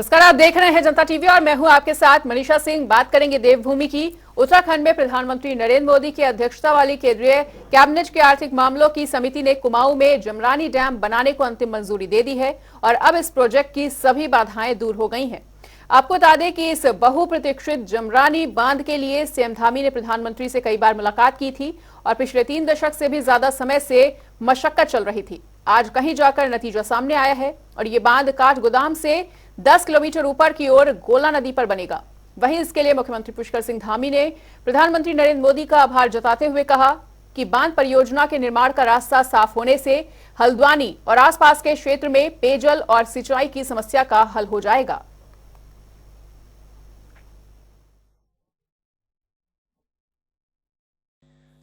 नमस्कार, आप देख रहे हैं जनता टीवी और मैं हूं आपके साथ मनीषा सिंह। बात करेंगे देवभूमि की। उत्तराखंड में प्रधानमंत्री नरेंद्र मोदी की अध्यक्षता वाली केंद्रीय कैबिनेट के आर्थिक मामलों की समिति ने कुमाऊं में जमरानी डैम बनाने को अंतिम मंजूरी दे दी है और अब इस प्रोजेक्ट की सभी बाधाएं दूर हो गई हैं। आपको बता दें कि इस बहुप्रतीक्षित जमरानी बांध के लिए सीएम धामी ने प्रधानमंत्री से कई बार मुलाकात की थी और पिछले 3 दशक से भी ज्यादा समय से मशक्कत चल रही थी। आज कहीं जाकर नतीजा सामने आया है और ये बांध काठगोदाम से 10 किलोमीटर ऊपर की ओर गोला नदी पर बनेगा। वहीं इसके लिए मुख्यमंत्री पुष्कर सिंह धामी ने प्रधानमंत्री नरेंद्र मोदी का आभार जताते हुए कहा कि बांध परियोजना के निर्माण का रास्ता साफ होने से हल्द्वानी और आसपास के क्षेत्र में पेयजल और सिंचाई की समस्या का हल हो जाएगा।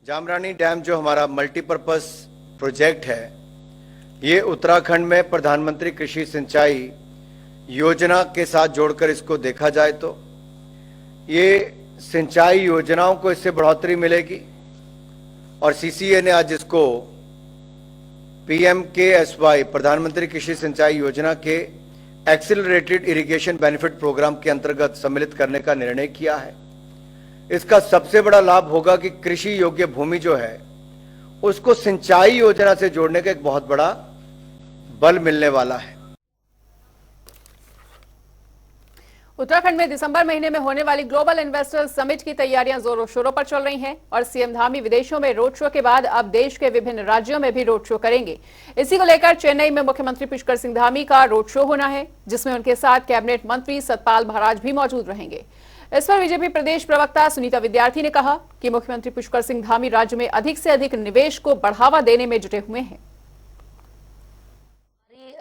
जामरानी डैम जो हमारा मल्टीपर्पज प्रोजेक्ट है, ये उत्तराखंड में प्रधानमंत्री कृषि सिंचाई योजना के साथ जोड़कर इसको देखा जाए तो ये सिंचाई योजनाओं को इससे बढ़ोतरी मिलेगी और सीसीए ने आज इसको PMKSY प्रधानमंत्री कृषि सिंचाई योजना के एक्सिलरेटेड इरिगेशन बेनिफिट प्रोग्राम के अंतर्गत सम्मिलित करने का निर्णय किया है। इसका सबसे बड़ा लाभ होगा कि कृषि योग्य भूमि जो है उसको सिंचाई योजना से जोड़ने का एक बहुत बड़ा बल मिलने वाला है। उत्तराखंड में दिसंबर महीने में होने वाली ग्लोबल इन्वेस्टर्स समिट की तैयारियां जोरों शोरों पर चल रही हैं और सीएम धामी विदेशों में रोड शो के बाद अब देश के विभिन्न राज्यों में भी रोड शो करेंगे। इसी को लेकर चेन्नई में मुख्यमंत्री पुष्कर सिंह धामी का रोड शो होना है, जिसमें उनके साथ कैबिनेट मंत्री सतपाल महाराज भी मौजूद रहेंगे। इस पर बीजेपी प्रदेश प्रवक्ता सुनीता विद्यार्थी ने कहा कि मुख्यमंत्री पुष्कर सिंह धामी राज्य में अधिक से अधिक निवेश को बढ़ावा देने में जुटे हुए हैं।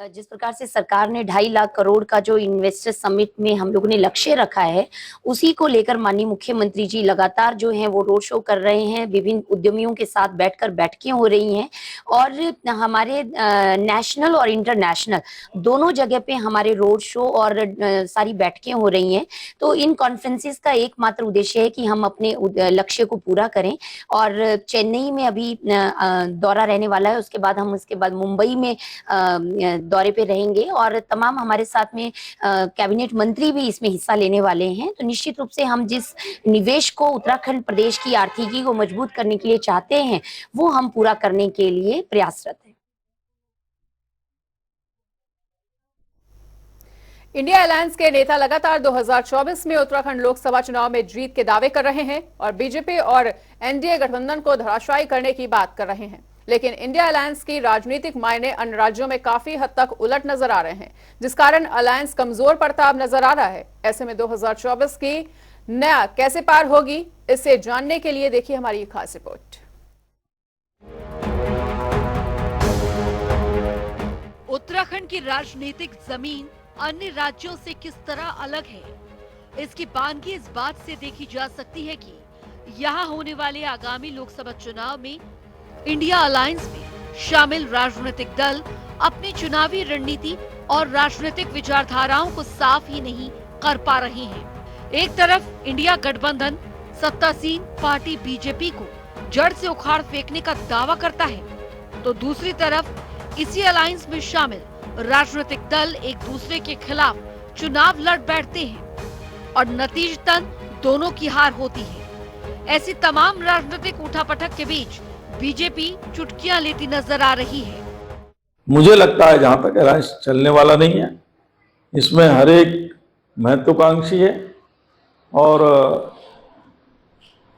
जिस प्रकार से सरकार ने 2.5 लाख करोड़ का जो इन्वेस्टर समिट में हम लोगों ने लक्ष्य रखा है, उसी को लेकर माननीय मुख्यमंत्री जी लगातार जो हैं वो रोड शो कर रहे हैं। विभिन्न उद्यमियों के साथ बैठकर बैठकें हो रही हैं और हमारे नेशनल और इंटरनेशनल दोनों जगह पे हमारे रोड शो और सारी बैठकें हो रही हैं। तो इन कॉन्फ्रेंसेस का एकमात्र उद्देश्य है कि हम अपने लक्ष्य को पूरा करें और चेन्नई में अभी दौरा रहने वाला है। उसके बाद मुंबई में दौरे पे रहेंगे और तमाम हमारे साथ में कैबिनेट मंत्री भी इसमें हिस्सा लेने वाले हैं। तो निश्चित रूप से हम जिस निवेश को उत्तराखंड प्रदेश की आर्थिकी को मजबूत करने के लिए चाहते हैं, वो हम पूरा करने के लिए प्रयासरत हैं। इंडिया अलायंस के नेता लगातार 2024 में उत्तराखंड लोकसभा चुनाव में जीत के दावे कर रहे हैं और बीजेपी और एनडीए गठबंधन को धराशायी करने की बात कर रहे हैं। लेकिन इंडिया अलायंस की राजनीतिक मायने अन्य राज्यों में काफी हद तक उलट नजर आ रहे हैं, जिस कारण अलायंस कमजोर पड़ता अब नजर आ रहा है। ऐसे में 2024 की नया कैसे पार होगी, इसे जानने के लिए देखिए हमारी खास रिपोर्ट। उत्तराखंड की राजनीतिक जमीन अन्य राज्यों से किस तरह अलग है, इसकी बानगी इस बात से देखी जा सकती है कि यहाँ होने वाले आगामी लोकसभा चुनाव में इंडिया अलायंस में शामिल राजनीतिक दल अपनी चुनावी रणनीति और राजनीतिक विचारधाराओं को साफ ही नहीं कर पा रहे हैं। एक तरफ इंडिया गठबंधन सत्तासीन पार्टी बीजेपी को जड़ से उखाड़ फेंकने का दावा करता है, तो दूसरी तरफ इसी अलायंस में शामिल राजनीतिक दल एक दूसरे के खिलाफ चुनाव लड़ बैठते हैं और नतीजतन दोनों की हार होती है। ऐसी तमाम राजनीतिक उठापटक के बीच बीजेपी चुटकियां लेती नजर आ रही है। मुझे लगता है जहां तक अलायंस चलने वाला नहीं है, इसमें हर एक महत्वाकांक्षी है और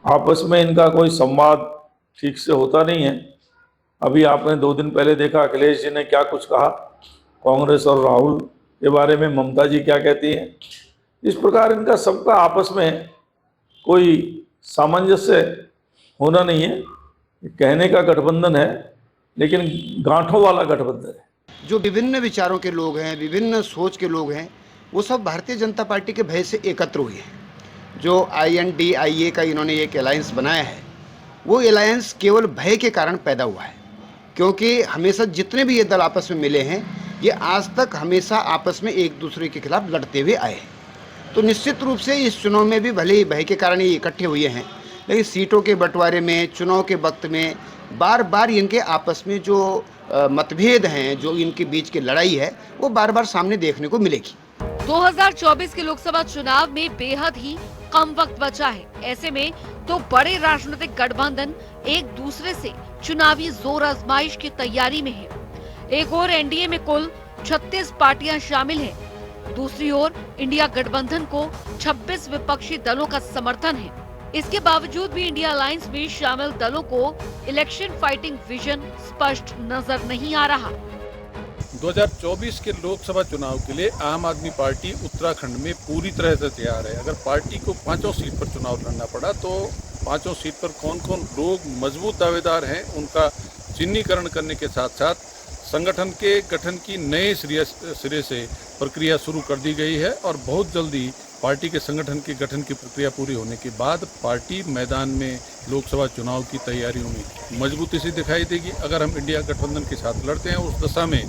आपस में इनका कोई संवाद ठीक से होता नहीं है। अभी आपने 2 दिन पहले देखा अखिलेश जी ने क्या कुछ कहा कांग्रेस और राहुल के बारे में, ममता जी क्या कहती हैं। इस प्रकार इनका सबका आपस में कोई सामंजस्य होना नहीं है। कहने का गठबंधन है लेकिन गांठों वाला गठबंधन है। जो विभिन्न विचारों के लोग हैं, विभिन्न सोच के लोग हैं, वो सब भारतीय जनता पार्टी के भय से एकत्र हुए हैं। जो INDIA का इन्होंने एक अलायंस बनाया है, वो अलायंस केवल भय के कारण पैदा हुआ है, क्योंकि हमेशा जितने भी ये दल आपस में मिले हैं, ये आज तक हमेशा आपस में एक दूसरे के खिलाफ लड़ते हुए आए हैं। तो निश्चित रूप से इस चुनाव में भी भले ही भय के कारण ये इकट्ठे हुए हैं, लेकिन सीटों के बंटवारे में, चुनाव के वक्त में बार बार इनके आपस में जो मतभेद हैं, जो इनके बीच की लड़ाई है, वो बार बार सामने देखने को मिलेगी। 2024 के लोकसभा चुनाव में बेहद ही कम वक्त बचा है। ऐसे में दो बड़े राजनीतिक गठबंधन एक दूसरे से चुनावी जोर आजमाइश की तैयारी में है। एक ओर एनडीए में कुल 36 पार्टियां शामिल हैं, दूसरी ओर इंडिया गठबंधन को 26 विपक्षी दलों का समर्थन है। इसके बावजूद भी इंडिया अलायंस में शामिल दलों को इलेक्शन फाइटिंग विजन स्पष्ट नजर नहीं आ रहा। 2024 के लोकसभा चुनाव के लिए आम आदमी पार्टी उत्तराखंड में पूरी तरह से तैयार है। अगर पार्टी को 5 सीट पर चुनाव लड़ना पड़ा तो 5 सीट पर कौन कौन लोग मजबूत दावेदार हैं उनका चिन्हीकरण करने के साथ साथ संगठन के गठन की नए सिरे से प्रक्रिया शुरू कर दी गई है और बहुत जल्दी पार्टी के संगठन के गठन की प्रक्रिया पूरी होने के बाद पार्टी मैदान में लोकसभा चुनाव की तैयारियों में मजबूती से दिखाई देगी। अगर हम इंडिया गठबंधन के साथ लड़ते हैं उस दशा में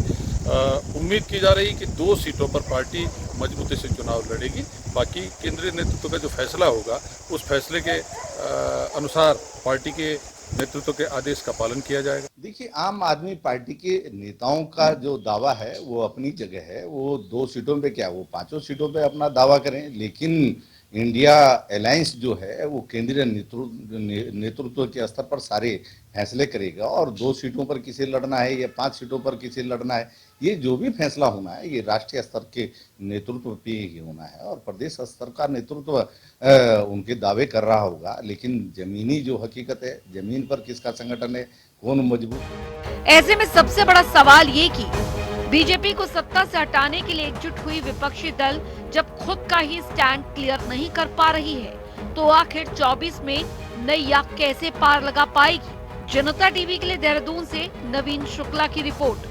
उम्मीद की जा रही कि 2 सीटों पर पार्टी मजबूती से चुनाव लड़ेगी। बाकी केंद्रीय नेतृत्व का जो फैसला होगा उस फैसले के अनुसार पार्टी के नेतृत्व के आदेश का पालन किया जाएगा। देखिए, आम आदमी पार्टी के नेताओं का जो दावा है वो अपनी जगह है। वो 2 सीटों पे क्या, वो 5 सीटों पे अपना दावा करें, लेकिन इंडिया अलायंस जो है वो केंद्रीय नेतृत्व के स्तर पर सारे फैसले करेगा और 2 सीटों पर किसे लड़ना है या 5 सीटों पर किसे लड़ना है, ये जो भी फैसला होना है ये राष्ट्रीय स्तर के नेतृत्व पे ही होना है और प्रदेश स्तर का नेतृत्व उनके दावे कर रहा होगा। लेकिन जमीनी जो हकीकत है, जमीन पर किसका संगठन है, कौन मजबूत। ऐसे में सबसे बड़ा सवाल ये कि बीजेपी को सत्ता से हटाने के लिए एकजुट हुई विपक्षी दल जब खुद का ही स्टैंड क्लियर नहीं कर पा रही है तो आखिर 24 में नैया कैसे पार लगा पाएगी। जनता टीवी के लिए देहरादून से नवीन शुक्ला की रिपोर्ट।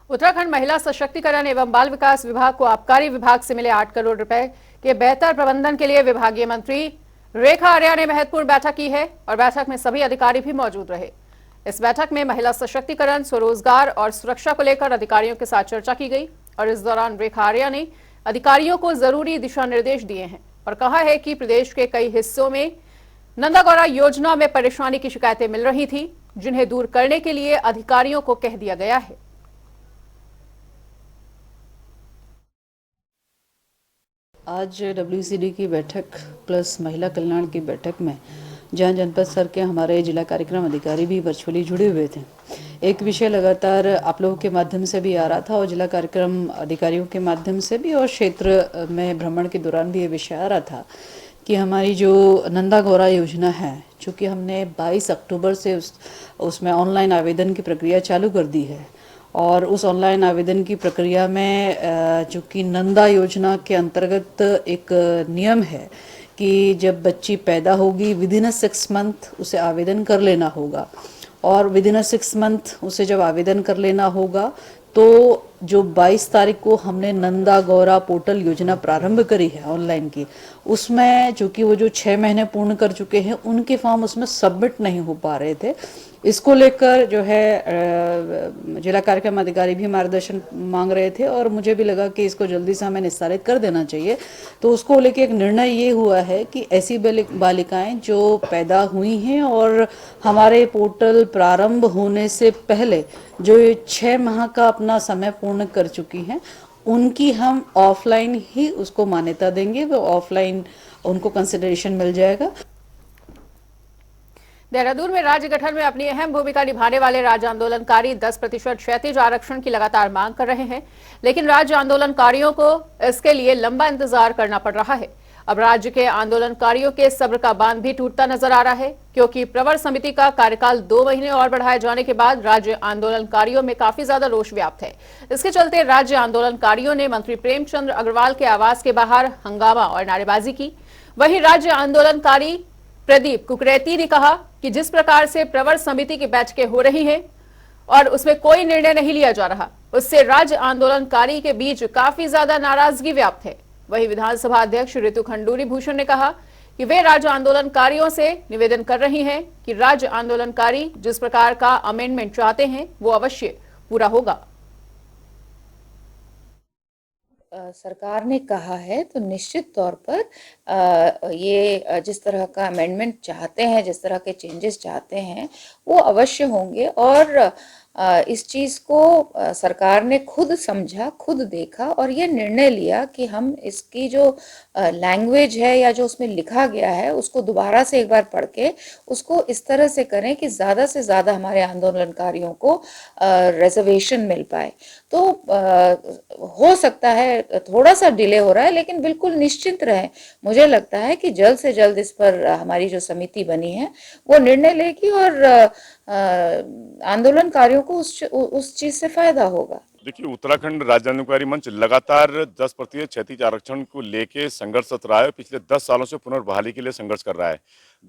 उत्तराखंड महिला सशक्तिकरण एवं बाल विकास विभाग को आबकारी विभाग से मिले 8 करोड़ रुपए के बेहतर प्रबंधन के लिए विभागीय मंत्री रेखा आर्या ने महत्वपूर्ण बैठक की है और बैठक में सभी अधिकारी भी मौजूद रहे। इस बैठक में महिला सशक्तिकरण, स्वरोजगार और सुरक्षा को लेकर अधिकारियों के साथ चर्चा की गई और इस दौरान रेखा आर्या ने अधिकारियों को जरूरी दिशा निर्देश दिए हैं और कहा है कि प्रदेश के कई हिस्सों में नंदा गौरा योजना में परेशानी की शिकायतें मिल रही थी, जिन्हें दूर करने के लिए अधिकारियों को कह दिया गया है। आज WCD की बैठक प्लस महिला कल्याण की बैठक में जहां जनपद स्तर के हमारे जिला कार्यक्रम अधिकारी भी वर्चुअली जुड़े हुए थे। एक विषय लगातार आप लोगों के माध्यम से भी आ रहा था और जिला कार्यक्रम अधिकारियों के माध्यम से भी और क्षेत्र में भ्रमण के दौरान भी ये विषय आ रहा था कि हमारी जो नंदा गौरा योजना है, चूँकि हमने 22 अक्टूबर से उसमें ऑनलाइन आवेदन की प्रक्रिया चालू कर दी है और उस ऑनलाइन आवेदन की प्रक्रिया में चूँकि नंदा योजना के अंतर्गत एक नियम है कि जब बच्ची पैदा होगी विदिन 6 मंथ उसे आवेदन कर लेना होगा और विदिन 6 मंथ उसे जब आवेदन कर लेना होगा तो जो 22 तारीख को हमने नंदा गौरा पोर्टल योजना प्रारंभ करी है ऑनलाइन की, उसमें चूँकि वो जो 6 महीने पूर्ण कर चुके हैं उनके फॉर्म उसमें सबमिट नहीं हो पा रहे थे। इसको लेकर जो है जिला कार्यक्रम अधिकारी भी मार्गदर्शन मांग रहे थे और मुझे भी लगा कि इसको जल्दी से हमें निस्तारित कर देना चाहिए। तो उसको लेकर एक निर्णय ये हुआ है कि ऐसी बालिकाएं जो पैदा हुई हैं और हमारे पोर्टल प्रारंभ होने से पहले जो 6 माह का अपना समय पूर्ण कर चुकी हैं, उनकी हम ऑफलाइन ही उसको मान्यता देंगे, वो ऑफलाइन उनको कंसिडरेशन मिल जाएगा। देहरादून में राज्य गठन में अपनी अहम भूमिका निभाने वाले राज्य आंदोलनकारी 10% क्षैतिज आरक्षण की लगातार मांग कर रहे हैं, लेकिन राज्य आंदोलनकारियों को इसके लिए लंबा इंतजार करना पड़ रहा है। अब राज्य के आंदोलनकारियों के सब्र का बांध भी टूटता नजर आ रहा है, क्योंकि प्रवर समिति का कार्यकाल 2 महीने और बढ़ाए जाने के बाद राज्य आंदोलनकारियों में काफी ज्यादा रोष व्याप्त है। इसके चलते राज्य आंदोलनकारियों ने मंत्री प्रेमचंद अग्रवाल के आवास के बाहर हंगामा और नारेबाजी की। वहीं राज्य आंदोलनकारी प्रदीप कुकरेती ने कहा कि जिस प्रकार से प्रवर समिति की बैठकें हो रही हैं और उसमें कोई निर्णय नहीं लिया जा रहा, उससे राज्य आंदोलनकारी के बीच काफी ज्यादा नाराजगी व्याप्त है। वहीं विधानसभा अध्यक्ष ऋतु खंडूरी भूषण ने कहा कि वे राज्य आंदोलनकारियों से निवेदन कर रही हैं कि राज्य आंदोलनकारी जिस प्रकार का अमेंडमेंट चाहते हैं वो अवश्य पूरा होगा। सरकार ने कहा है तो निश्चित तौर पर ये जिस तरह का अमेंडमेंट चाहते हैं, जिस तरह के चेंजेस चाहते हैं, वो अवश्य होंगे। और इस चीज़ को सरकार ने खुद समझा, खुद देखा और ये निर्णय लिया कि हम इसकी जो लैंग्वेज है या जो उसमें लिखा गया है उसको दोबारा से एक बार पढ़ के उसको इस तरह से करें कि ज़्यादा से ज़्यादा हमारे आंदोलनकारियों को रिजर्वेशन मिल पाए। तो हो सकता है थोड़ा सा डिले हो रहा है, लेकिन बिल्कुल निश्चिंत रहें। मुझे लगता है कि जल्द से जल्द इस पर हमारी जो समिति बनी है वो निर्णय लेगी और आंदोलनकारियों को उस चीज से फायदा होगा। देखिए, उत्तराखंड राज्य आंदोलनकारी मंच लगातार 10% क्षैतिज आरक्षण को लेके संघर्षरत रहा है। पिछले 10 सालों से पुनर्बहाली के लिए संघर्ष कर रहा है।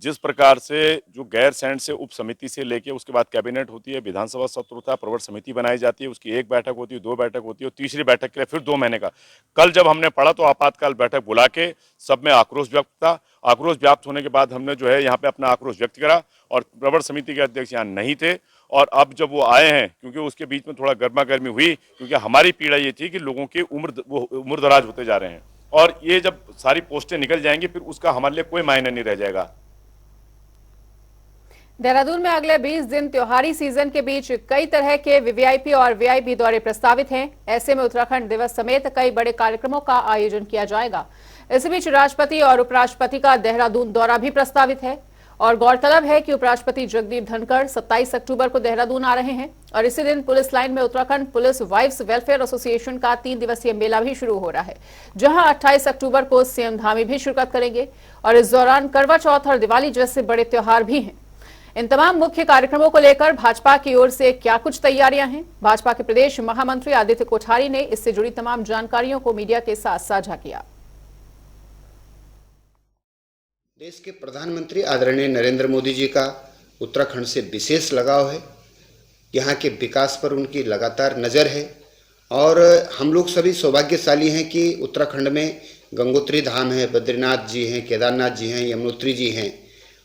जिस प्रकार से जो गैर सैंड से उप समिति से लेके उसके बाद कैबिनेट होती है, विधानसभा सत्र होता है, प्रवर समिति बनाई जाती है, उसकी 1 बैठक होती है, 2 बैठक होती है और तीसरी बैठक के लिए फिर 2 महीने का। कल जब हमने पढ़ा तो आपातकाल बैठक बुला के सब में आक्रोश व्यक्त था। आक्रोश व्याप्त होने के बाद हमने जो है यहाँ पे अपना आक्रोश व्यक्त करा और प्रवर समिति के अध्यक्ष यहाँ नहीं थे। और अब जब वो आए हैं, क्योंकि उसके बीच में थोड़ा गर्मा गर्मी हुई, क्योंकि हमारी पीड़ा ये थी कि लोगों की उम्र दराज होते जा रहे हैं और ये जब सारी पोस्टें निकल जाएंगी फिर उसका हमारे लिए कोई मायने नहीं रह जाएगा। देहरादून में अगले 20 दिन त्योहारी सीजन के बीच कई तरह के वीवीआईपी और वीआईपी दौरे प्रस्तावित हैं। ऐसे में उत्तराखंड दिवस समेत कई बड़े कार्यक्रमों का आयोजन किया जाएगा। इसी बीच राष्ट्रपति और उपराष्ट्रपति का देहरादून दौरा भी प्रस्तावित है और गौरतलब है कि उपराष्ट्रपति जगदीप धनखड़ 27 अक्टूबर को देहरादून आ रहे हैं और इसी दिन पुलिस लाइन में Uttarakhand police wives welfare association का 3 दिवसीय मेला भी शुरू हो रहा है, जहां 28 अक्टूबर को सीएम धामी भी शिरकत करेंगे और इस दौरान करवा चौथ और दिवाली जैसे बड़े त्योहार भी हैं। इन तमाम मुख्य कार्यक्रमों को लेकर भाजपा की ओर से क्या कुछ तैयारियां हैं, भाजपा के प्रदेश महामंत्री आदित्य कोठारी ने इससे जुड़ी तमाम जानकारियों को मीडिया के साथ साझा किया। देश के प्रधानमंत्री आदरणीय नरेंद्र मोदी जी का उत्तराखंड से विशेष लगाव है। यहाँ के विकास पर उनकी लगातार नज़र है और हम लोग सभी सौभाग्यशाली हैं कि उत्तराखंड में गंगोत्री धाम है, बद्रीनाथ जी हैं, केदारनाथ जी हैं, यमुनोत्री जी हैं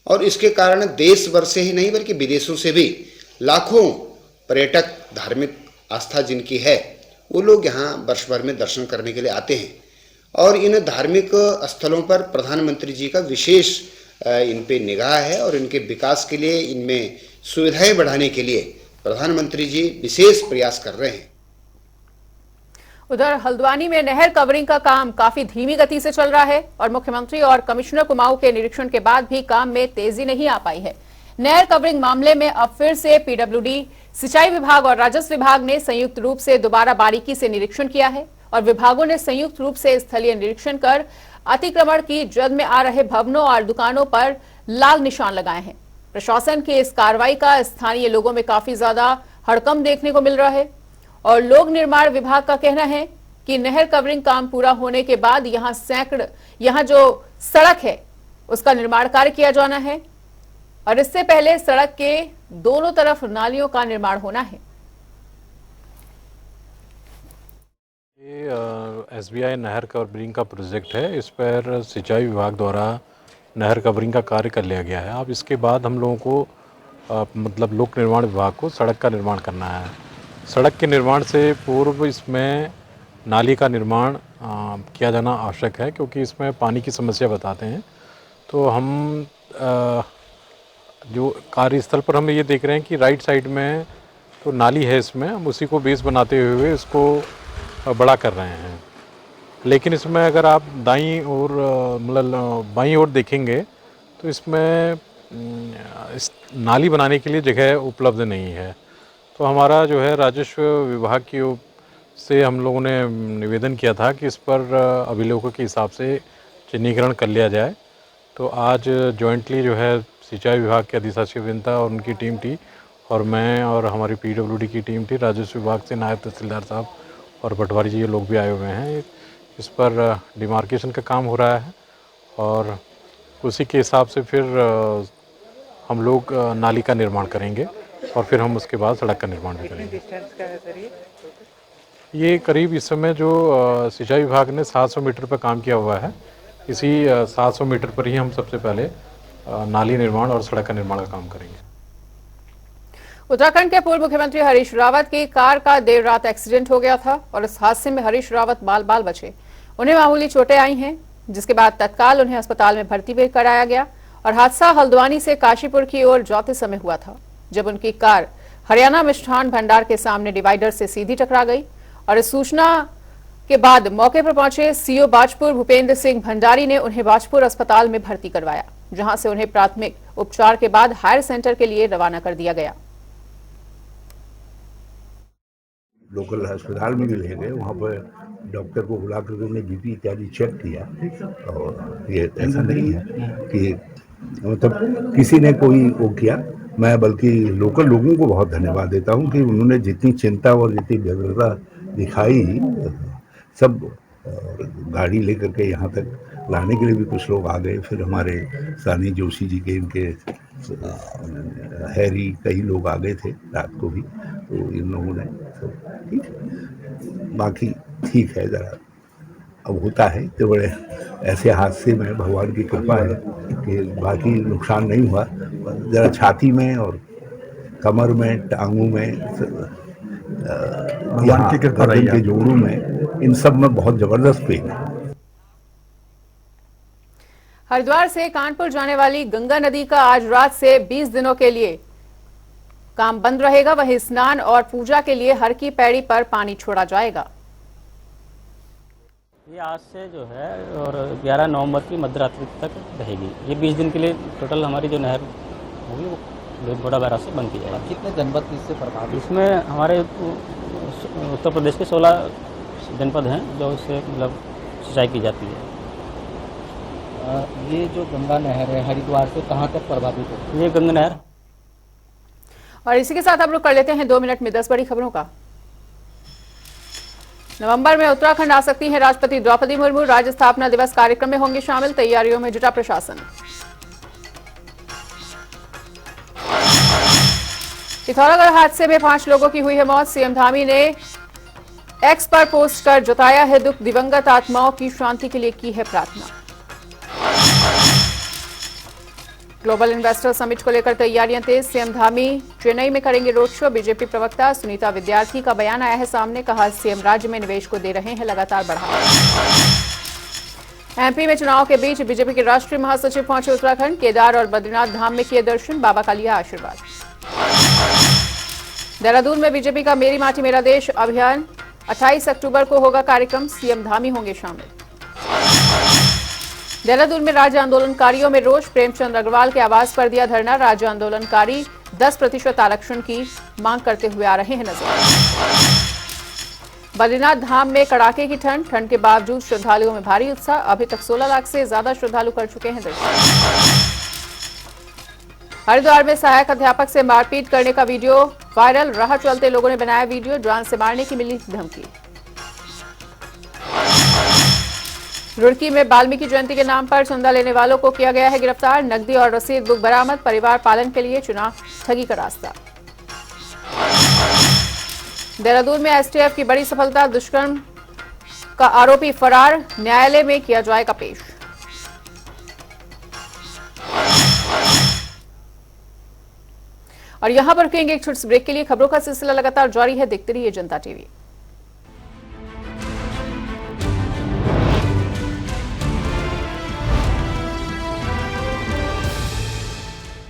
और इसके कारण देश भर से ही नहीं बल्कि विदेशों से भी लाखों पर्यटक, धार्मिक आस्था जिनकी है, वो लोग यहाँ वर्ष भर में दर्शन करने के लिए आते हैं और इन धार्मिक स्थलों पर प्रधानमंत्री जी का विशेष इन पे निगाह है और इनके विकास के लिए, इनमें सुविधाएं बढ़ाने के लिए प्रधानमंत्री जी विशेष प्रयास कर रहे हैं। उधर हल्द्वानी में नहर कवरिंग का काम काफी धीमी गति से चल रहा है और मुख्यमंत्री और कमिश्नर कुमाऊं के निरीक्षण के बाद भी काम में तेजी नहीं आ पाई है। नहर कवरिंग मामले में अब फिर से पीडब्ल्यूडी, सिंचाई विभाग और राजस्व विभाग ने संयुक्त रूप से दोबारा बारीकी से निरीक्षण किया है और विभागों ने संयुक्त रूप से स्थलीय निरीक्षण कर अतिक्रमण की जद में आ रहे भवनों और दुकानों पर लाल निशान लगाए हैं। प्रशासन की इस कार्रवाई का स्थानीय लोगों में काफी ज्यादा हड़कंप देखने को मिल रहा है और लोक निर्माण विभाग का कहना है कि नहर कवरिंग काम पूरा होने के बाद यहाँ जो सड़क है उसका निर्माण कार्य किया जाना है और इससे पहले सड़क के दोनों तरफ नालियों का निर्माण होना है। ये एसबीआई नहर कवरिंग का प्रोजेक्ट है। इस पर सिंचाई विभाग द्वारा नहर कवरिंग का कार्य कर लिया गया है। अब इसके बाद हम लोगों को मतलब लोक निर्माण विभाग को सड़क का निर्माण करना है। सड़क के निर्माण से पूर्व इसमें नाली का निर्माण किया जाना आवश्यक है, क्योंकि इसमें पानी की समस्या बताते हैं। तो हम जो कार्यस्थल पर हम ये देख रहे हैं कि राइट साइड में तो नाली है, इसमें हम उसी को बेस बनाते हुए इसको बड़ा कर रहे हैं। लेकिन इसमें अगर आप दाईं ओर मतलब बाईं ओर देखेंगे तो इसमें इस नाली बनाने के लिए जगह उपलब्ध नहीं है। तो हमारा जो है राजस्व विभाग की से हम लोगों ने निवेदन किया था कि इस पर अभिलेखों के हिसाब से चिन्हीकरण कर लिया जाए। तो आज जॉइंटली जो है सिंचाई विभाग के अधिशासी अभियंता और उनकी टीम थी और मैं और हमारी पीडब्ल्यूडी की टीम थी, राजस्व विभाग से नायब तहसीलदार साहब और पटवारी जी ये लोग भी आए हुए हैं। इस पर डिमार्केशन का काम हो रहा है और उसी के हिसाब से फिर हम लोग नाली का निर्माण करेंगे और फिर हम उसके बाद सड़क का निर्माण भी करेंगे। ये करीब इस समय जो सिंचाई विभाग ने 700 मीटर पर काम किया हुआ है, इसी 700 मीटर पर ही हम सबसे पहले नाली निर्माण और सड़क का निर्माण का काम करेंगे। उत्तराखंड के पूर्व मुख्यमंत्री हरीश रावत की कार का देर रात एक्सीडेंट हो गया था और इस हादसे में हरीश रावत बाल बाल बचे। उन्हें मामूली चोटें आई हैं, जिसके बाद तत्काल उन्हें अस्पताल में भर्ती भी कराया गया और हादसा हल्द्वानी से काशीपुर की ओर जाते समय हुआ था, जब उनकी कार हरियाणा मिष्ठान भंडार के सामने डिवाइडर से सीधी टकरा गई। और इस सूचना के बाद मौके पर पहुंचे सीओ बाजपुर भूपेंद्र सिंह भंडारी ने उन्हें बाजपुर अस्पताल में भर्ती करवाया, जहां से उन्हें प्राथमिक उपचार के बाद हायर सेंटर के लिए रवाना कर दिया गया। लोकल अस्पताल में भी ले गए, वहाँ पर डॉक्टर को बुला कर उन्होंने बीपी इत्यादि चेक किया और ये ऐसा नहीं है कि मतलब किसी ने कोई वो किया। मैं बल्कि लोकल लोगों को बहुत धन्यवाद देता हूँ कि उन्होंने जितनी चिंता और जितनी व्यग्रता दिखाई, सब गाड़ी लेकर के यहाँ तक लाने के लिए भी कुछ लोग आ गए। फिर हमारे सानी जोशी जी के इनके हैरी कई लोग आ गए थे रात को भी, तो इन लोगों ने ठीक, बाकी ठीक है। ज़रा अब होता है तो बड़े ऐसे हादसे में भगवान की कृपा है कि बाकी नुकसान नहीं हुआ, ज़रा छाती में और कमर में, टांगों में, यहाँ गर्दन के जोड़ों में, इन सब में बहुत ज़बरदस्त पेन है। हरिद्वार से कानपुर जाने वाली गंगा नदी का आज रात से 20 दिनों के लिए काम बंद रहेगा। वहीं स्नान और पूजा के लिए हर की पैड़ी पर पानी छोड़ा जाएगा। ये आज से जो है और 11 नवंबर की मध्यरात्रि तक रहेगी। ये 20 दिन के लिए टोटल हमारी जो नहर होगी वो बड़ा बैराज से बंद की जाएगी। कितने जनपद इससे प्रभावित? इसमें हमारे उत्तर प्रदेश के 16 जनपद हैं जो इससे मतलब सिंचाई की जाती है। ये जो गंगा नहर है हरिद्वार से कहाँ तक प्रभावित है? ये गंगा नहर। और इसी के साथ हम लोग कर लेते हैं 2 मिनट में 10 बड़ी खबरों का। नवंबर में उत्तराखंड आ सकती हैं राष्ट्रपति द्रौपदी मुर्मू। राज्य स्थापना दिवस कार्यक्रम में होंगे शामिल, तैयारियों में जुटा प्रशासन। पिथौरागढ़ हादसे में 5 लोगों की हुई है मौत। सीएम धामी ने एक्स पर पोस्ट कर जताया है दुख, दिवंगत आत्माओं की शांति के लिए की है प्रार्थना। ग्लोबल इन्वेस्टर समिट को लेकर तैयारियां तेज। सीएम धामी चेन्नई में करेंगे रोड शो। बीजेपी प्रवक्ता सुनीता विद्यार्थी का बयान आया है सामने, कहा सीएम राज्य में निवेश को दे रहे हैं लगातार बढ़ावा। एमपी में चुनाव के बीच बीजेपी के राष्ट्रीय महासचिव पहुंचे उत्तराखंड। केदार और बद्रीनाथ धाम में किए दर्शन, बाबा का लिया आशीर्वाद। देहरादून में बीजेपी का मेरी माटी मेरा देश अभियान, 28 अक्टूबर को होगा कार्यक्रम। सीएम धामी होंगे शामिल। देहरादून में राज्य आंदोलनकारियों में रोष। प्रेमचंद अग्रवाल के आवास पर दिया धरना। राज्य आंदोलनकारी 10% आरक्षण की मांग करते हुए आ रहे हैं नजर। बद्रीनाथ धाम में कड़ाके की ठंड, ठंड के बावजूद श्रद्धालुओं में भारी उत्साह। अभी तक 16 लाख से ज्यादा श्रद्धालु कर चुके हैं दर्शन। हरिद्वार में सहायक अध्यापक से मारपीट करने का वीडियो वायरल, राह चलते लोगों ने बनाया वीडियो। जान से मारने की मिली धमकी। रुड़की में वाल्मीकि जयंती के नाम पर चंदा लेने वालों को किया गया है गिरफ्तार। नकदी और रसीद बुक बरामद। परिवार पालन के लिए चुना ठगी का रास्ता। देहरादून में एसटीएफ की बड़ी सफलता, दुष्कर्म का आरोपी फरार, न्यायालय में किया जाएगा पेश। और यहां पर रुकेंगे एक छोटे से ब्रेक के लिए। खबरों का सिलसिला लगातार जारी है, देखते रहिए जनता टीवी।